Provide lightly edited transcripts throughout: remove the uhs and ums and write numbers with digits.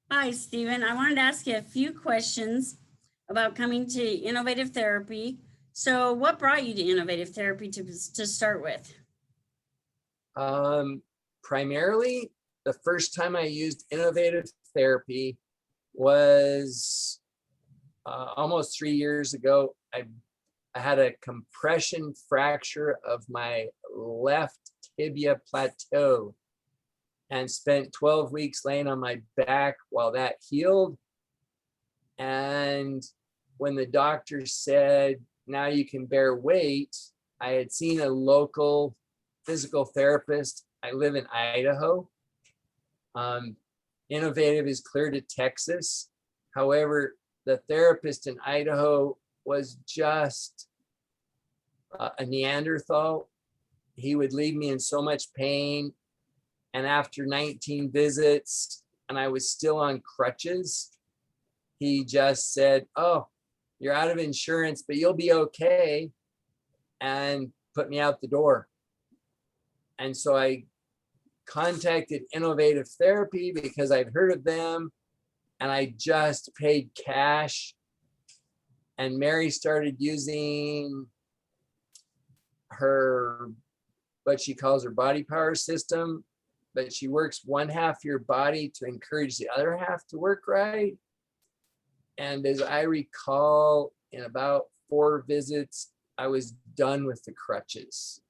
Hi, Stephen. I wanted to ask you a few questions about coming to innovative therapy. So what brought you to innovative therapy to start with? Um, Primarily, the first time I used innovative therapy was almost 3 years ago. I had a compression fracture of my left tibia plateau and spent 12 weeks laying on my back while that healed. And when the doctor said, now you can bear weight, I had seen a local physical therapist. I live in Idaho. Innovative is clear to Texas. However, the therapist in Idaho was just a Neanderthal. He would leave me in so much pain. And after 19 visits, and I was still on crutches, he just said, oh, you're out of insurance, but you'll be okay, and put me out the door. And so I contacted Innovative Therapy because I'd heard of them, and I just paid cash. And Mary started using her, what she calls her BODi Power System, but she works one half your body to encourage the other half to work right. And as I recall, in about 4 visits, I was done with the crutches,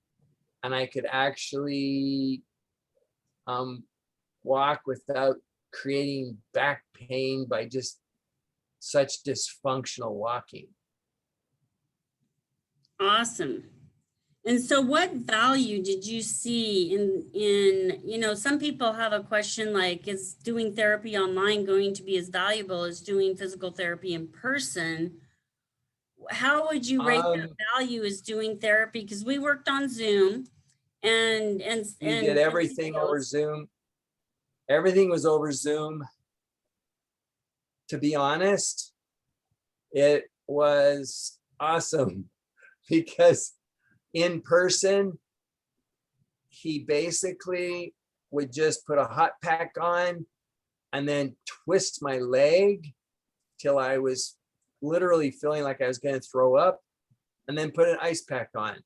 and I could actually walk without creating back pain by just such dysfunctional walking. Awesome. And so what value did you see in some people have a question like, is doing therapy online going to be as valuable as doing physical therapy in person? How would you rate that value as doing therapy? Because we worked on Zoom We did everything over Zoom. Everything was over Zoom. To be honest, it was awesome because in person, he basically would just put a hot pack on and then twist my leg till I was literally feeling like I was going to throw up, and then put an ice pack on.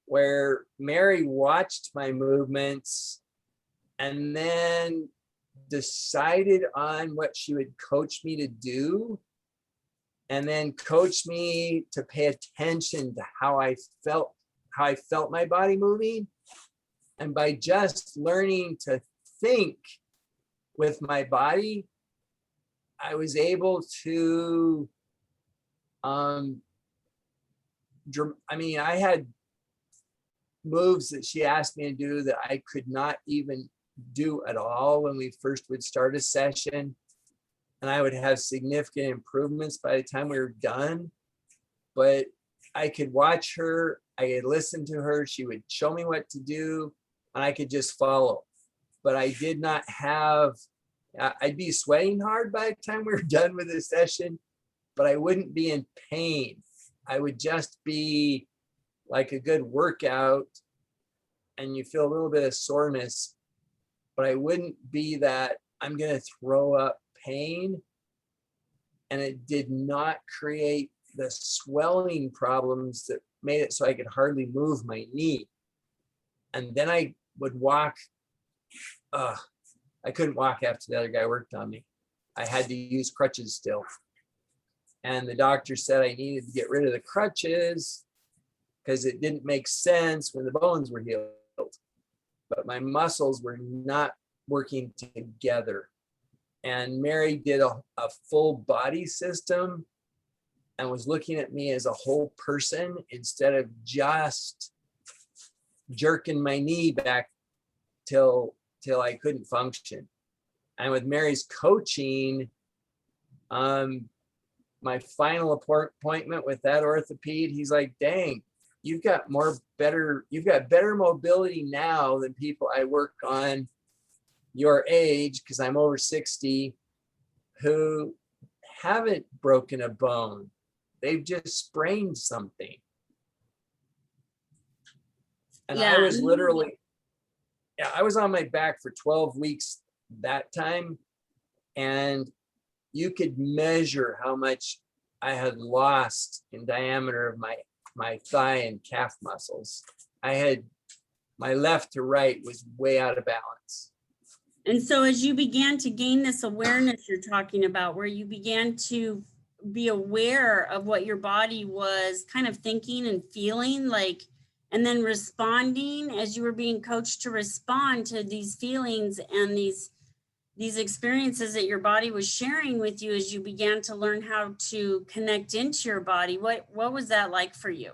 Where Mary watched my movements and then decided on what she would coach me to do, and then coach me to pay attention to how I felt my body moving. And by just learning to think with my body, I was able to I had moves that she asked me to do that I could not even do at all when we first would start a session. And I would have significant improvements by the time we were done. But I could watch her, I could listen to her, she would show me what to do, and I could just follow. But I did not have, I'd be sweating hard by the time we were done with the session, but I wouldn't be in pain. I would just be like a good workout, and you feel a little bit of soreness, but I wouldn't be that I'm going to throw up pain. And it did not create the swelling problems that made it so I could hardly move my knee. And then I would walk. I couldn't walk after the other guy worked on me. I had to use crutches still. And the doctor said I needed to get rid of the crutches because it didn't make sense when the bones were healed. But my muscles were not working together. And Mary did a full body system and was looking at me as a whole person instead of just jerking my knee back till I couldn't function. And with Mary's coaching, my final appointment with that orthopede, he's like, dang, you've got better mobility now than people I work on your age, because I'm over 60, who haven't broken a bone. They've just sprained something. And yeah. I was literally, I was on my back for 12 weeks that time. and you could measure how much I had lost in diameter of my thigh and calf muscles. I had, my left to right was way out of balance. And so as you began to gain this awareness you're talking about, where you began to be aware of what your body was kind of thinking and feeling, like, and then responding as you were being coached to respond to these feelings and these experiences that your body was sharing with you, as you began to learn how to connect into your body, what was that like for you?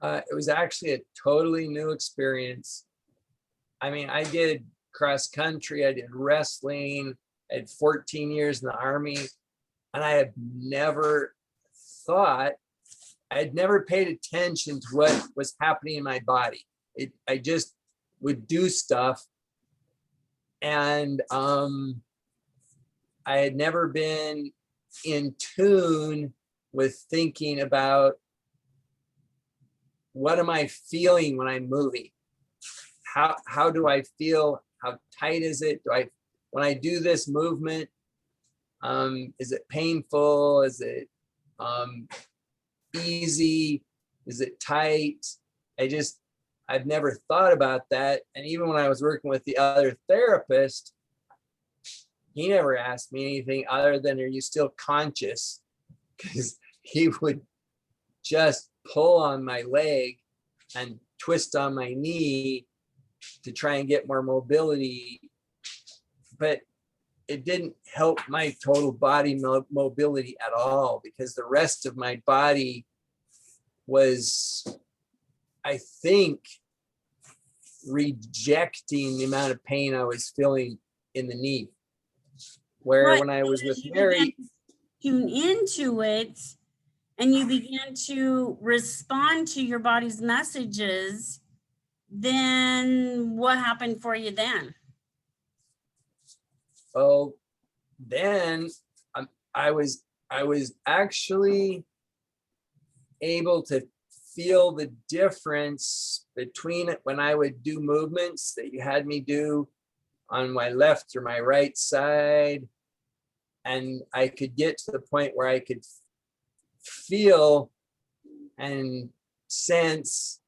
It was actually a totally new experience. I mean, I did cross country, I did wrestling, I had 14 years in the Army, and I had never thought, I'd never paid attention to what was happening in my body. I just would do stuff. And I had never been in tune with thinking about, what am I feeling when I'm moving? How do I feel? How tight is it? When I do this movement, is it painful? Is it easy? Is it tight? I've never thought about that. And even when I was working with the other therapist, he never asked me anything other than, are you still conscious? Because he would just pull on my leg and twist on my knee to try and get more mobility. But it didn't help my total body mobility at all, because the rest of my body was, I think, rejecting the amount of pain I was feeling in the knee. Where Right. when I was with You Mary, tune into it, and you began to respond to your body's messages, then what happened for you then? oh, then I was actually able to feel the difference between it when I would do movements that you had me do on my left or my right side. And I could get to the point where I could feel and sense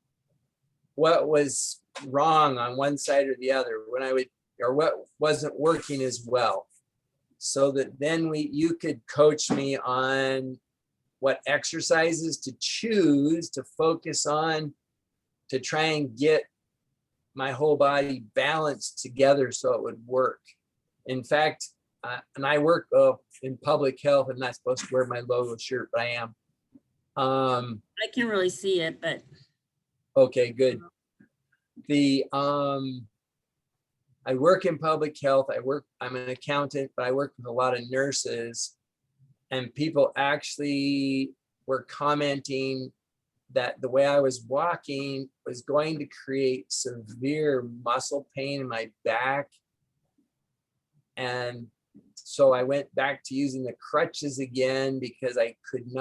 what was wrong on one side or the other, when I would, or what wasn't working as well. So that then you could coach me on what exercises to choose to focus on to try and get my whole body balanced together so it would work. In fact, and I work in public health. I'm not supposed to wear my logo shirt, but I am. I can't really see it, but okay, good. I work in public health. I'm an accountant, but I work with a lot of nurses, and people actually were commenting that the way I was walking was going to create severe muscle pain in my back. And so I went back to using the crutches again, because I couldn't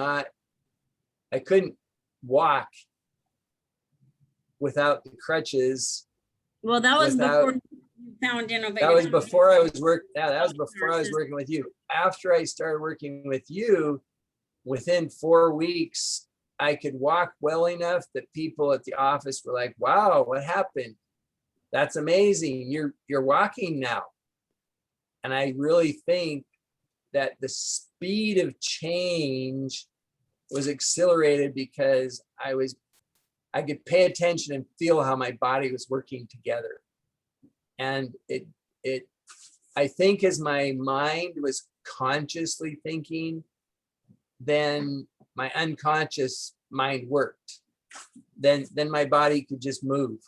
walk without the crutches. well, that was before you found innovative. That was before I was working with you. After I started working with you, within 4 weeks, I could walk well enough that people at the office were like, wow, what happened? That's amazing. You're walking now. And I really think that the speed of change was accelerated because I could pay attention and feel how my body was working together. And I think as my mind was consciously thinking, then my unconscious mind worked. Then my body could just move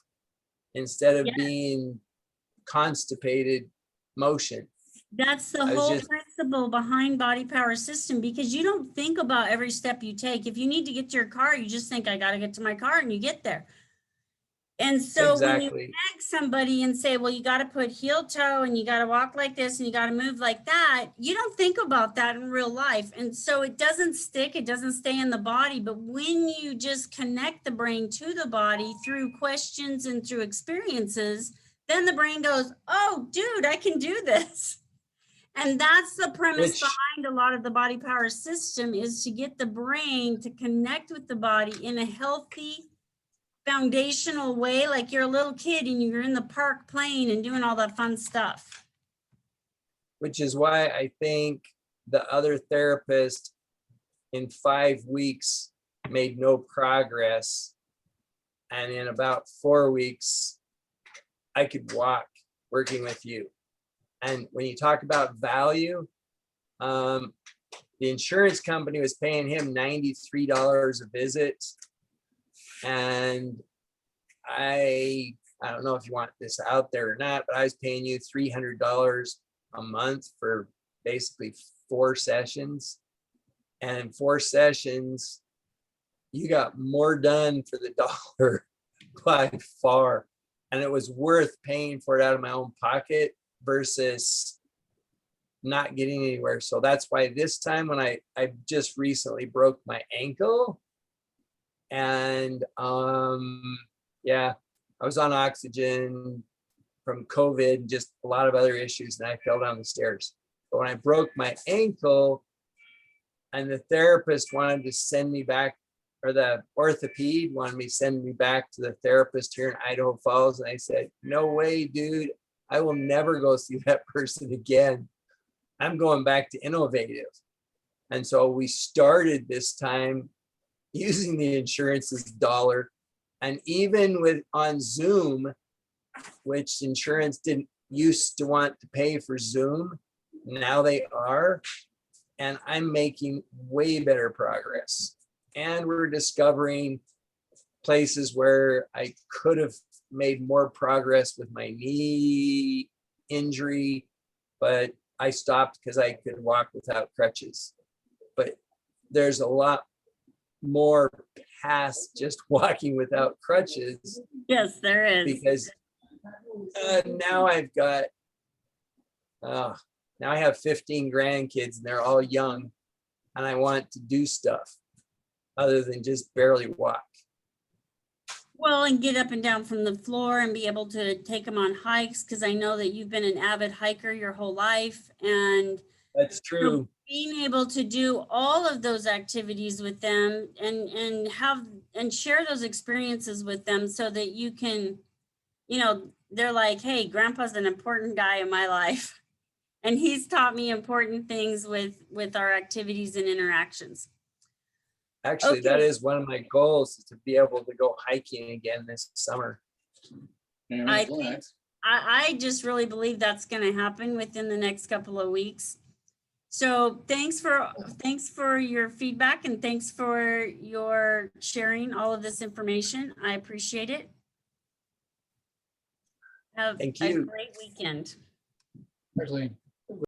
instead of being constipated motion. That's the whole principle behind BODi Power System, because you don't think about every step you take. If you need to get to your car, you just think, I got to get to my car, and you get there. And so when you beg somebody and say, well, you got to put heel toe and you got to walk like this and you got to move like that, you don't think about that in real life. And so it doesn't stick, it doesn't stay in the body. But when you just connect the brain to the body through questions and through experiences, then the brain goes, oh, dude, I can do this. And that's the premise Which- behind a lot of the BODi Power System, is to get the brain to connect with the body in a healthy, foundational way, like you're a little kid and you're in the park playing and doing all that fun stuff. Which is why I think the other therapist in 5 weeks made no progress. And in about 4 weeks, I could walk working with you. And when you talk about value, the insurance company was paying him $93 a visit. And I don't know if you want this out there or not, but I was paying you $300 a month for basically 4 sessions. And in 4 sessions, you got more done for the dollar by far. And it was worth paying for it out of my own pocket versus not getting anywhere. So that's why this time, when I just recently broke my ankle, and yeah, I was on oxygen from COVID, just a lot of other issues, and I fell down the stairs. But when I broke my ankle, and the therapist wanted to send me back, or the orthopede wanted me to send me back to the therapist here in Idaho Falls, and I said, no way, dude, I will never go see that person again. I'm going back to Innovative. And so we started this time using the insurance's dollar. And even with on Zoom, which insurance didn't used to want to pay for Zoom, now they are. And I'm making way better progress. And we're discovering places where I could have made more progress with my knee injury, but I stopped because I could walk without crutches. But there's a lot more past just walking without crutches. Yes, there is. Because now I've got, now I have 15 grandkids and they're all young, and I want to do stuff other than just barely walk. Well, and get up and down from the floor and be able to take them on hikes, because I know that you've been an avid hiker your whole life. And that's true. Being able to do all of those activities with them and share those experiences with them, so that you can, they're like, hey, grandpa's an important guy in my life. And he's taught me important things with our activities and interactions. Actually, Okay. that is one of my goals, is to be able to go hiking again this summer. I just really believe that's going to happen within the next couple of weeks. So thanks for your feedback, and thanks for your sharing all of this information. I appreciate it. Have Thank a you. great weekend. Actually.